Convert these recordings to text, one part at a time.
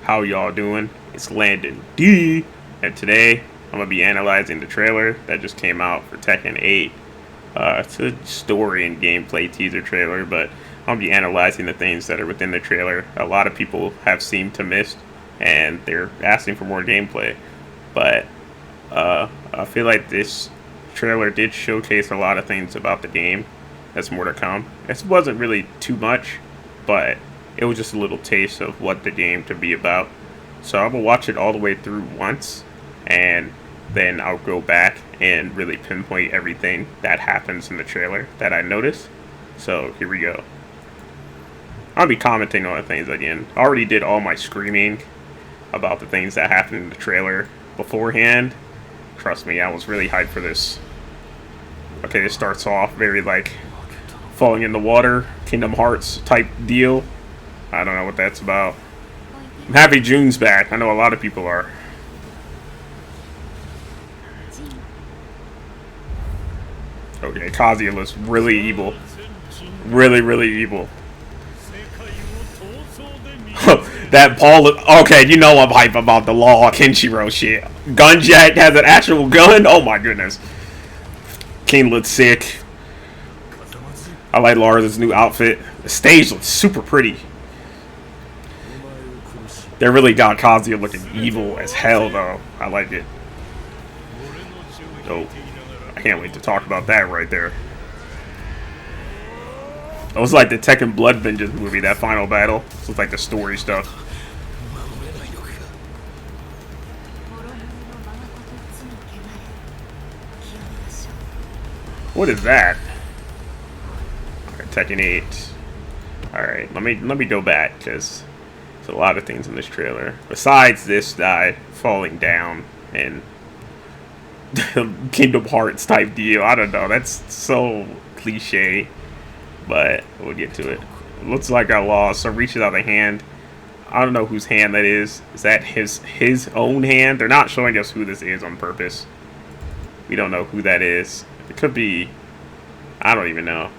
How y'all doing? It's Landon D, and today I'm gonna be analyzing the trailer that just came out for Tekken 8. It's a story and gameplay teaser trailer, but I'll be analyzing the things that are within the trailer. A lot of people have seemed to miss, and they're asking for more gameplay. But I feel like this trailer did showcase a lot of things about the game. That's more to come. It wasn't really too much, but it was just a little taste of what the game could be about. So I'm gonna watch it all the way through once, and then I'll go back and really pinpoint everything that happens in the trailer that I noticed. So here we go. I'll be commenting on the things again. I already did all my screaming about the things that happened in the trailer beforehand. Trust me, I was really hyped for this. Okay, this starts off very like falling in the water, Kingdom Hearts type deal. I don't know what that's about. I'm happy June's back. I know a lot of people are. Okay, Kazuya looks really evil. Really, really evil. That Paul. Okay, you know I'm hype about the Law Kenshiro shit. Gunjack has an actual gun? Oh my goodness. King looks sick. I like Lars' new outfit. The stage looks super pretty. They really got Kazuya looking evil as hell, though. I like it. Oh, I can't wait to talk about that right there. It was like the Tekken Blood Vengeance movie, that final battle. It was like the story stuff. What is that? Okay, Tekken 8. Alright, let me go back, because there's a lot of things in this trailer. Besides this guy falling down and Kingdom Hearts type deal. I don't know. That's so cliche. But we'll get to it. Looks like I lost. So reaches out a hand. I don't know whose hand that is. Is that his own hand? They're not showing us who this is on purpose. We don't know who that is. It could be... I don't even know.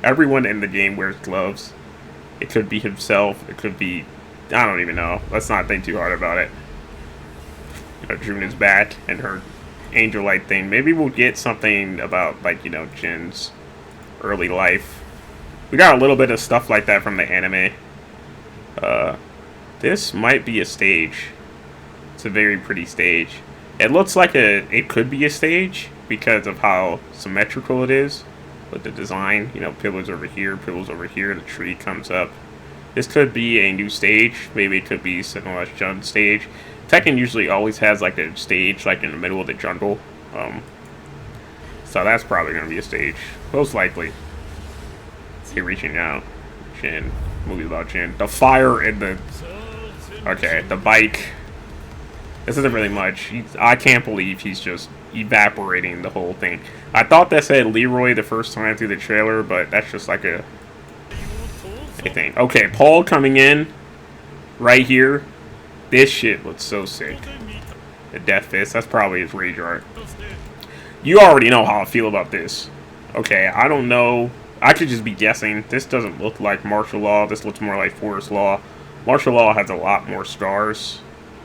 Everyone in the game wears gloves. It could be himself. It could be... I don't even know. Let's not think too hard about it. You know, June is back and her angel light thing. Maybe we'll get something about, like, you know, Jin's early life. We got a little bit of stuff like that from the anime. This might be a stage. It's a very pretty stage. It looks like it could be a stage because of how symmetrical it is with the design. You know, pillars over here, the tree comes up. This could be a new stage. Maybe it could be Senua Jun's stage. Tekken usually always has like a stage like in the middle of the jungle. So that's probably going to be a stage. Most likely. He reaching out. Jin. Movie about Jin. The fire and the... Okay, the bike. This isn't really much. I can't believe he's just evaporating the whole thing. I thought that said Leroy the first time through the trailer, but that's just like a thing. Okay, Paul coming in right here. This shit looks so sick. The Death Fist, that's probably his rage art. You already know how I feel about this. Okay, I don't know. I could just be guessing. This doesn't look like martial law. This looks more like forest law. Martial law has a lot more scars.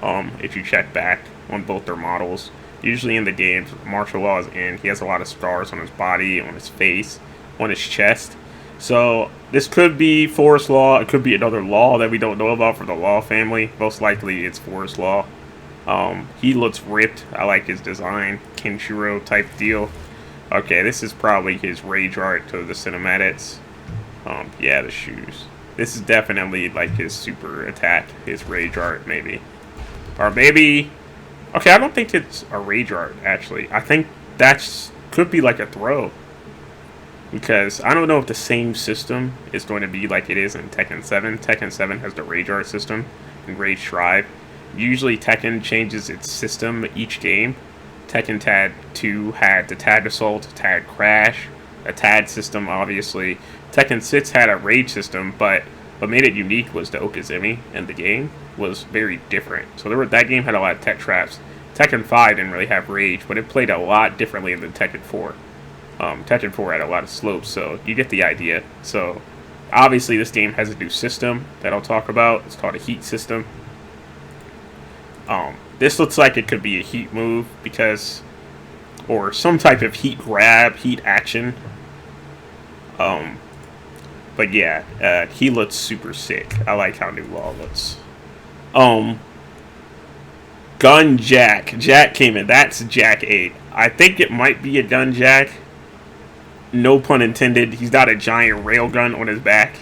If you check back on both their models. Usually in the games, martial law is in. He has a lot of scars on his body, on his face, on his chest. So this could be forest law. It could be another law that we don't know about for the Law family. Most likely it's forest law. He looks ripped. I like his design. Kenshiro type deal. Okay, this is probably his rage art to the cinematics. Yeah, the shoes. This is definitely like his super attack, his rage art maybe. Or maybe... Okay, I don't think it's a rage art, actually. I think that's could be like a throw. Because I don't know if the same system is going to be like it is in Tekken 7. Tekken 7 has the rage art system and Rage Tribe. Usually Tekken changes its system each game. Tekken Tag 2 had the Tag Assault, Tag Crash, a Tag system, obviously. Tekken 6 had a Rage system, but what made it unique was the Okizumi, and the game was very different. So that game had a lot of tech traps. Tekken 5 didn't really have Rage, but it played a lot differently than Tekken 4. Tekken 4 had a lot of slopes, so you get the idea. So, obviously this game has a new system that I'll talk about. It's called a heat system. This looks like it could be a heat move because, or some type of heat grab, heat action. But yeah, he looks super sick. I like how New Law looks. Gun Jack. Jack came in. That's Jack 8. I think it might be a Gun Jack. No pun intended. He's got a giant railgun on his back.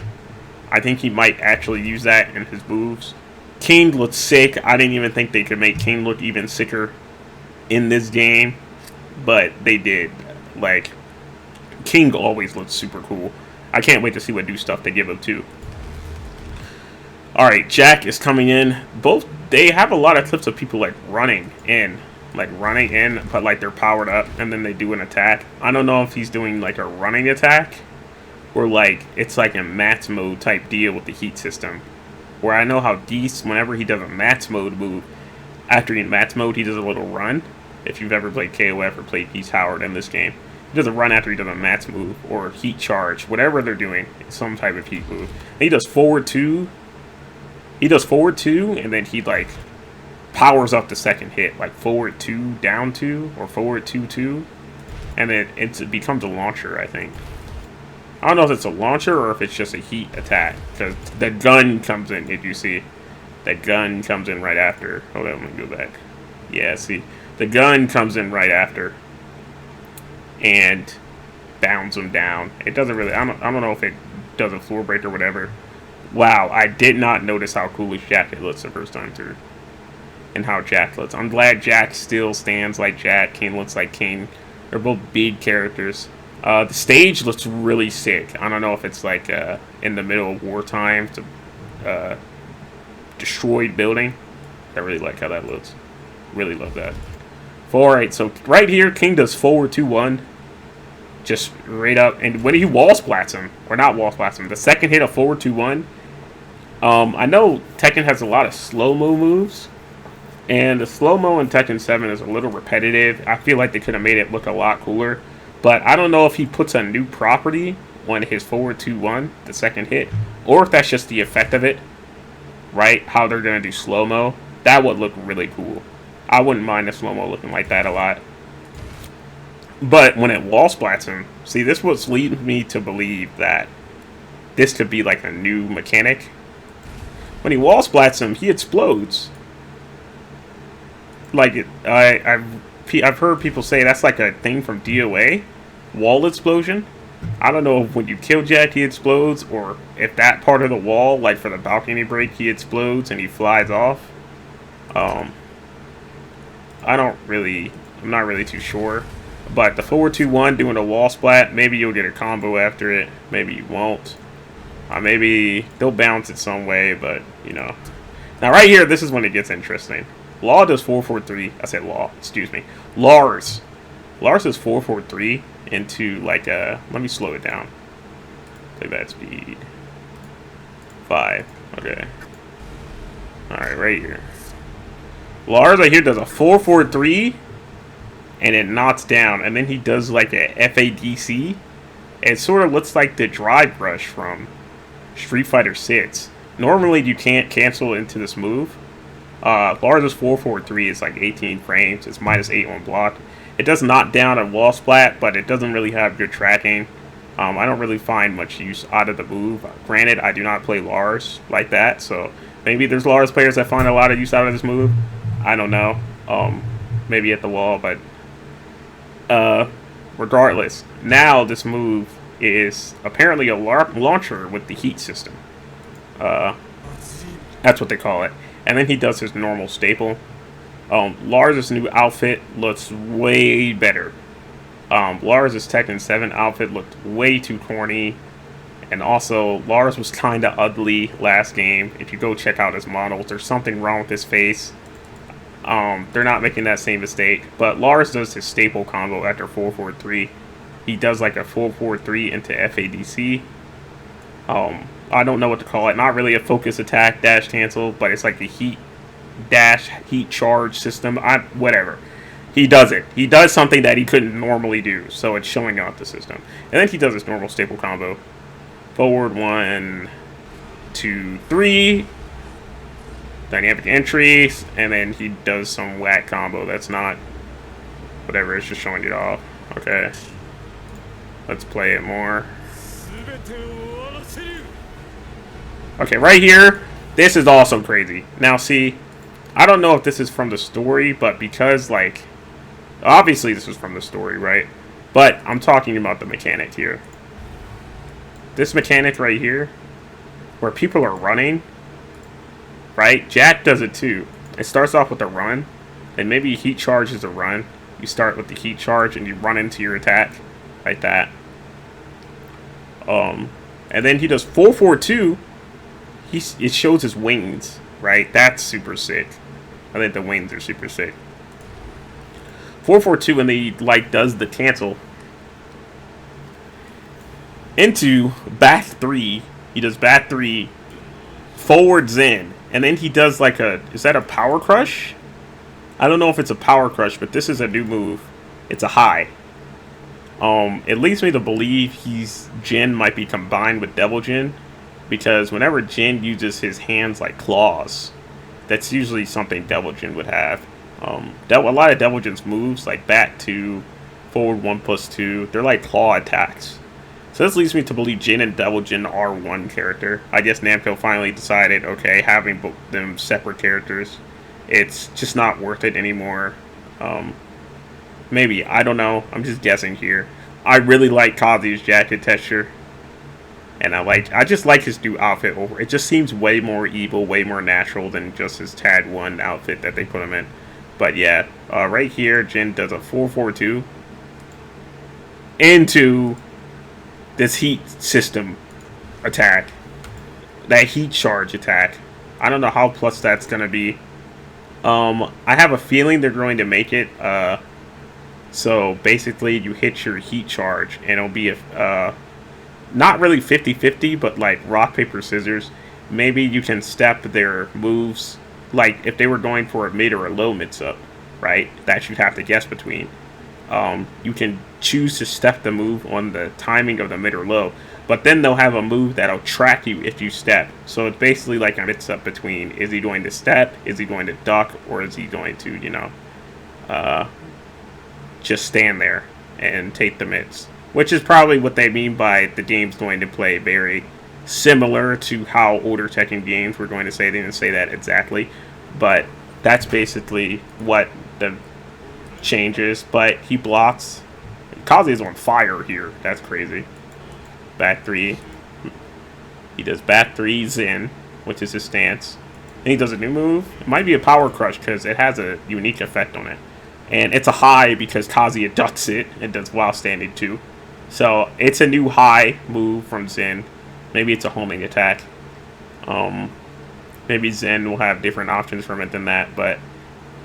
I think he might actually use that in his moves. King looks sick. I didn't even think they could make King look even sicker in this game. But they did. Like, King always looks super cool. I can't wait to see what new stuff they give him too. Alright, Jack is coming in. Both, they have a lot of clips of people like running in. But like they're powered up and then they do an attack. I don't know if he's doing like a running attack or like it's like a mats mode type deal with the heat system. Where I know how Deese, whenever he does a mats mode move, after in mats mode he does a little run. If you've ever played KOF or played Deese Howard in this game, he does a run after he does a mats move or heat charge, whatever they're doing, it's some type of heat move. And he does forward 2. He does forward 2 and then he like powers up the second hit, like forward 2, down 2, or forward 2, 2, and then it becomes a launcher, I think. I don't know if it's a launcher or if it's just a heat attack, because the gun comes in, if you see. The gun comes in right after. Hold on, let me go back. Yeah, see. The gun comes in right after and bounds him down. It doesn't really, I don't know if it does a floor break or whatever. Wow, I did not notice how cool his jacket looks the first time through. And how Jack looks. I'm glad Jack still stands like Jack. King looks like King. They're both big characters. The stage looks really sick. I don't know if it's like in the middle of wartime. It's a destroyed building. I really like how that looks. Really love that. Alright, so right here, King does forward 2-1. Just right up. And when he wall splats him, or not wall splats him, the second hit of forward 2-1. I know Tekken has a lot of slow-mo moves. And the slow-mo in Tekken 7 is a little repetitive. I feel like they could have made it look a lot cooler. But I don't know if he puts a new property on his forward 2-1, the second hit, or if that's just the effect of it, right? How they're going to do slow-mo. That would look really cool. I wouldn't mind the slow-mo looking like that a lot. But when it wall splats him, see, this was leading me to believe that this could be like a new mechanic. When he wall splats him, he explodes. Like, I've heard people say that's like a thing from DOA, wall explosion. I don't know if when you kill Jack he explodes, or if that part of the wall, like for the balcony break, he explodes and he flies off. I'm not really too sure. But the forward 2-1 doing a wall splat, maybe you'll get a combo after it, maybe you won't. Maybe they'll bounce it some way, but you know. Now right here, this is when it gets interesting. Law does 4-4-3. I said Law, excuse me. Lars does 4-4-3 into like a. Let me slow it down. Playback speed 5. Okay. Alright, right here. Lars right here does a 4-4-3 and it knocks down, and then he does like a FADC. It sort of looks like the drive rush from Street Fighter 6. Normally you can't cancel into this move. Lars' 4-4-3 is like 18 frames. It's -8 on block. It does knock down a wall splat, but it doesn't really have good tracking. I don't really find much use out of the move. Granted, I do not play Lars like that, so maybe there's Lars players that find a lot of use out of this move. I don't know. Maybe at the wall, but regardless, now this move is apparently a launcher with the heat system. That's what they call it. And then he does his normal staple. Lars' new outfit looks way better. Lars' Tekken 7 outfit looked way too corny. And also, Lars was kind of ugly last game. If you go check out his models, there's something wrong with his face. They're not making that same mistake. But Lars does his staple combo after 4-4-3. He does like a 4-4-3 into FADC. I don't know what to call it. Not really a focus attack dash cancel, but it's like the heat dash heat charge system. Whatever. He does it. He does something that he couldn't normally do, so it's showing off the system. And then he does his normal staple combo. Forward 1, 2, 3. dynamic entries, and then he does some whack combo that's not whatever, it's just showing it off. Okay. Let's play it more. Okay, right here, this is also crazy. Now, see, I don't know if this is from the story, but because, like, obviously this is from the story, right? But I'm talking about the mechanic here. This mechanic right here, where people are running, right? Jack does it too. It starts off with a run, and maybe heat charge is a run. You start with the heat charge, and you run into your attack, like that. And then he does 4-4-2. It shows his wings, right? That's super sick. I think the wings are super sick. 4-4-2, and he like does the cancel into back 3. He does back 3, forward Zen, and then he does like a, is that a power crush? I don't know if it's a power crush, but this is a new move. It's a high. It leads me to believe Jin might be combined with Devil Jin, because whenever Jin uses his hands like claws, that's usually something Devil Jin would have. A lot of Devil Jin's moves, like Bat 2, forward 1+2, they're like claw attacks. So this leads me to believe Jin and Devil Jin are one character. I guess Namco finally decided, okay, having them separate characters, it's just not worth it anymore. Maybe, I don't know. I'm just guessing here. I really like Kazu's jacket texture. And I just like his new outfit over. It just seems way more evil, way more natural than just his Tag 1 outfit that they put him in. But yeah, right here, Jin does a 4-4-2 into this heat system attack. That heat charge attack. I don't know how plus that's going to be. I have a feeling they're going to make it so basically you hit your heat charge and it'll be a not really 50-50, but like rock, paper, scissors. Maybe you can step their moves, like if they were going for a mid or a low mix-up, right? That you'd have to guess between. You can choose to step the move on the timing of the mid or low, but then they'll have a move that'll track you if you step. So it's basically like a mix-up between, is he going to step, is he going to duck, or is he going to, you know, just stand there and take the mids. Which is probably what they mean by the game's going to play very similar to how older Tekken games were going to say. They didn't say that exactly, but that's basically what the change is. But he blocks. Kazi is on fire here. That's crazy. Back 3. He does back 3 Zen, which is his stance. And he does a new move. It might be a power crush because it has a unique effect on it. And it's a high because Kazuya ducks it and does while standing too. So it's a new high move from Zen. Maybe it's a homing attack. Maybe Zen will have different options from it than that. But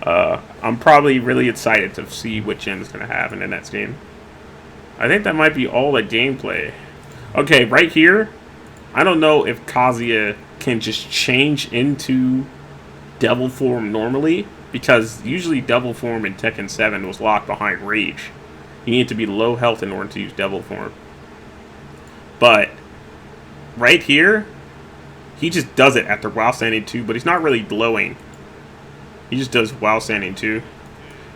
I'm probably really excited to see what Jin's going to have in the next game. I think that might be all the gameplay. Okay, right here, I don't know if Kazuya can just change into Devil form normally, because usually Devil form in Tekken 7 was locked behind Rage. You need to be low health in order to use Devil form. But right here, he just does it after while standing 2, but he's not really glowing. He just does while standing 2.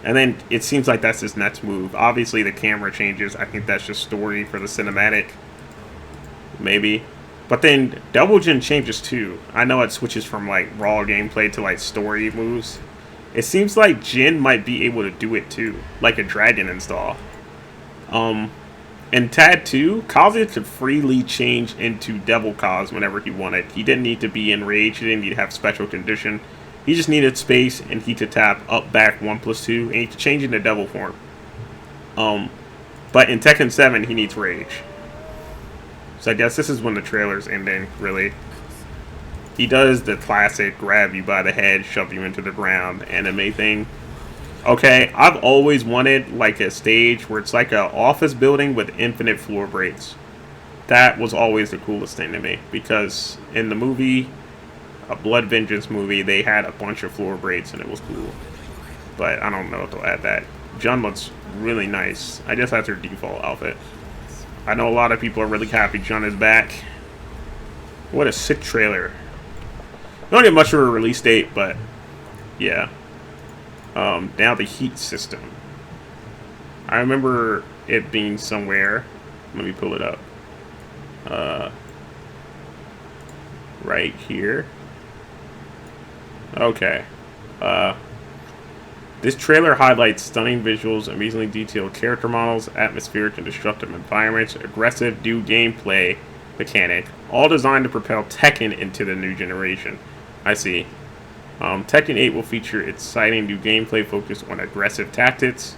And then it seems like that's his next move. Obviously the camera changes. I think that's just story for the cinematic. Maybe. But then Devil Jin changes too. I know it switches from like raw gameplay to like story moves. It seems like Jin might be able to do it too. Like a dragon install. In Tad 2, Kazuya could freely change into Devil Kaz whenever he wanted. He didn't need to be in Rage. He didn't need to have special condition. He just needed space and he could tap up, back, 1+2, and he could change into Devil form. But in Tekken 7, he needs Rage. So I guess this is when the trailer's ending, really. He does the classic grab you by the head, shove you into the ground anime thing. Okay, I've always wanted like a stage where it's like an office building with infinite floor breaks. That was always the coolest thing to me, because in the movie, a Blood Vengeance movie, they had a bunch of floor breaks and it was cool. But I don't know if they'll add that. Jun looks really nice. I guess that's her default outfit. I know a lot of people are really happy Jun is back. What a sick trailer. We don't get much of a release date, but yeah. Now the heat system. I remember it being somewhere. Let me pull it up. Right here. Okay. This trailer highlights stunning visuals, amazingly detailed character models, atmospheric and destructive environments, aggressive new gameplay mechanic, all designed to propel Tekken into the new generation. I see. Tekken 8 will feature exciting new gameplay focused on aggressive tactics,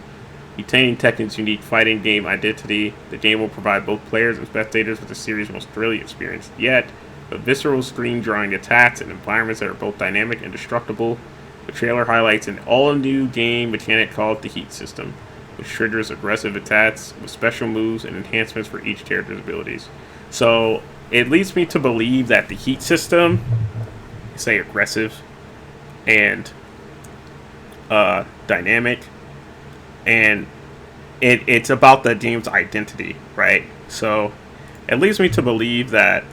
retaining Tekken's unique fighting game identity. The game will provide both players and spectators with the series' most thrilling experience yet, with visceral screen-drawing attacks and environments that are both dynamic and destructible. The trailer highlights an all-new game mechanic called the Heat System, which triggers aggressive attacks with special moves and enhancements for each character's abilities. So it leads me to believe that the Heat System, say aggressive and dynamic, and it's about the game's identity, right? So it leads me to believe that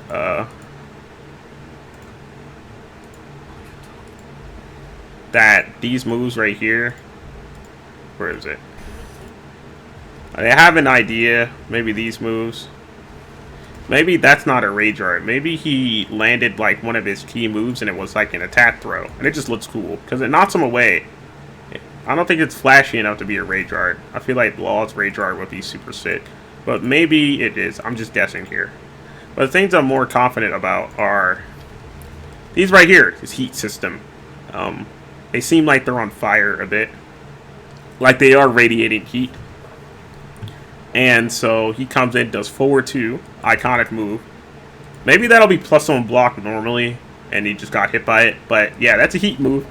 that these moves right here, where is it? I have an idea. Maybe these moves. Maybe that's not a rage art. Maybe he landed like one of his key moves and it was like an attack throw, and it just looks cool because it knocks him away. I don't think it's flashy enough to be a rage art. I feel like Law's rage art would be super sick, but maybe it is. I'm just guessing here. But the things I'm more confident about are these right here. His heat system. They seem like they're on fire a bit, like they are radiating heat. And so he comes in, does forward 2, iconic move. Maybe that'll be plus on block normally, and he just got hit by it. But yeah, that's a heat move.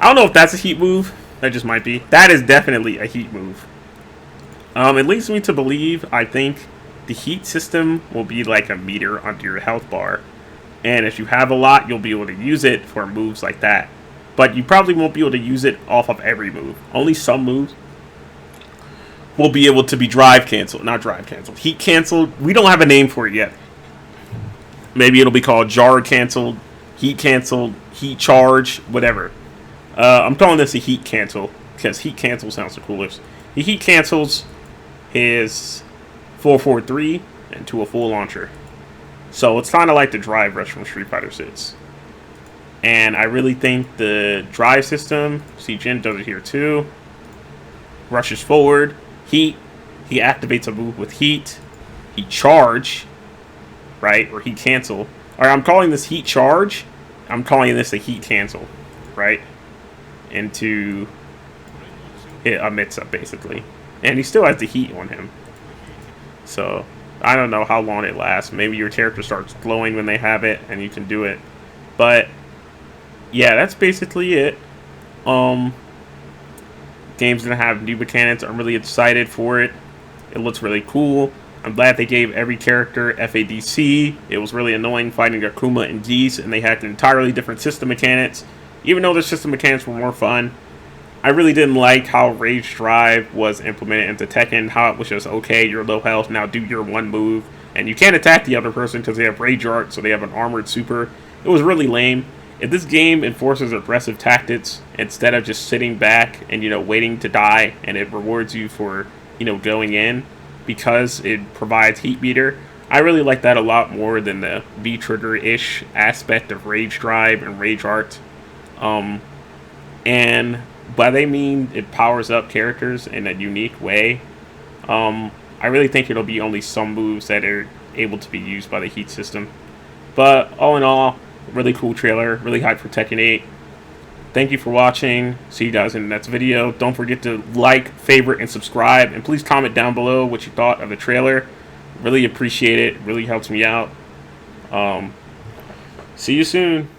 I don't know if that's a heat move. That just might be. That is definitely a heat move. It leads me to believe, I think, the heat system will be like a meter under your health bar. And if you have a lot, you'll be able to use it for moves like that. But you probably won't be able to use it off of every move. Only some moves will be able to be drive canceled. Not drive canceled. Heat canceled. We don't have a name for it yet. Maybe it'll be called jar canceled, heat charge, whatever. I'm calling this a heat cancel because heat cancel sounds the coolest. He heat cancels his 443 into a full launcher. So it's kind of like the drive rush from Street Fighter 6. And I really think the drive system, see Jin does it here too, rushes forward, heat, he activates a move with heat, he charge, right, or heat cancel. Or I'm calling this heat charge, I'm calling this a heat cancel, right, into a mix-up basically. And he still has the heat on him. So I don't know how long it lasts. Maybe your character starts glowing when they have it and you can do it. But yeah, that's basically it. Game's gonna have new mechanics. I'm really excited for it. It looks really cool. I'm glad they gave every character FADC. It was really annoying fighting Akuma and Geese, and they had entirely different system mechanics. Even though the system mechanics were more fun, I really didn't like how Rage Drive was implemented into Tekken. How it was just, okay, you're low health, now do your one move. And you can't attack the other person because they have Rage Art, so they have an armored super. It was really lame. If this game enforces aggressive tactics instead of just sitting back and, waiting to die, and it rewards you for, going in because it provides heat meter, I really like that a lot more than the V-trigger-ish aspect of Rage Drive and Rage Art. And by they mean it powers up characters in a unique way. I really think it'll be only some moves that are able to be used by the heat system. But all in all, really cool trailer, really hyped for Tekken 8. Thank you for watching. See you guys in the next video. Don't forget to like, favorite, and subscribe. And please comment down below what you thought of the trailer. Really appreciate it. Really helps me out. See you soon.